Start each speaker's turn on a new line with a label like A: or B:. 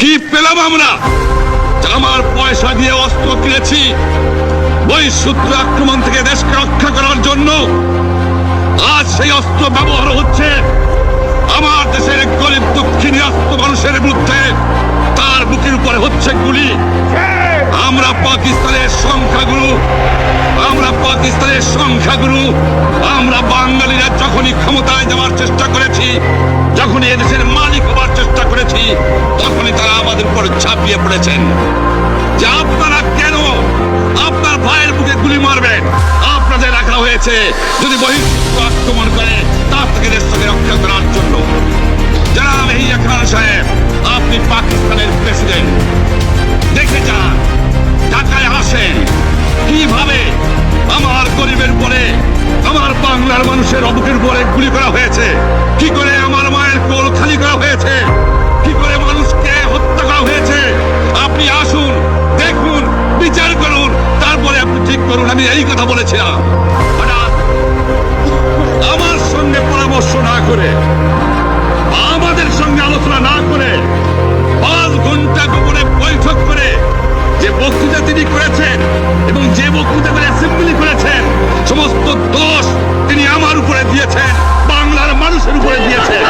A: কি পেলাম আমরা? আমার পয়সা দিয়ে অস্ত্র কিনেছি বহিঃশত্রু আক্রমণ থেকে দেশকে রক্ষা করার জন্য। আজ সেই অস্ত্র ব্যবহার হচ্ছে আমার দেশের গরিব দুঃখী আস্ত মানুষের বিরুদ্ধে। তার বুকের উপরে হচ্ছে গুলি। আমরা পাকিস্তানের সংখ্যাগুরু। আমরা বাঙালিরা যখনই ক্ষমতায় যাওয়ার চেষ্টা করেছি, যখনই এদেশের মালিক হবার চেষ্টা করেছি, তখনই তারা আমাদের উপর ঝাঁপিয়ে পড়েছেন। যে আপনারা কেন আপনার ভাইয়ের বুকে গুলি মারবেন? আপনাদের রাখা হয়েছে যদি বহিঃশত্রু আক্রমণ করে তার থেকে দেশটাকে রক্ষা করার জন্য। জনাব ইয়াহিয়া খান সাহেব, আপনি পাকিস্তানের প্রেসিডেন্ট, দেখে যান, ঢাকায় আসেন কিভাবে আমার গরিবের উপরে, আমার বাংলার মানুষের বুকের উপরে গুলি করা হয়েছে, কি করে আমার মায়ের কোল খালি করা হয়েছে, কি করে মানুষকে হত্যা করা হয়েছে। আপনি আসুন, দেখুন, বিচার করুন, তারপরে আপনি ঠিক করুন। আমি এই কথা বলেছিলাম। হঠাৎ আমার সঙ্গে পরামর্শ না করে, আমাদের সঙ্গে আলোচনা না করে, 5 ঘন্টা গোপনে বৈঠক করে যে বক্তৃতা তিনি করেছেন এবং যে বক্তৃতা করে অ্যাসেম্বলি করেছেন, সমস্ত দোষ তিনি আমার উপরে দিয়েছেন, বাংলার মানুষের উপরে দিয়েছেন।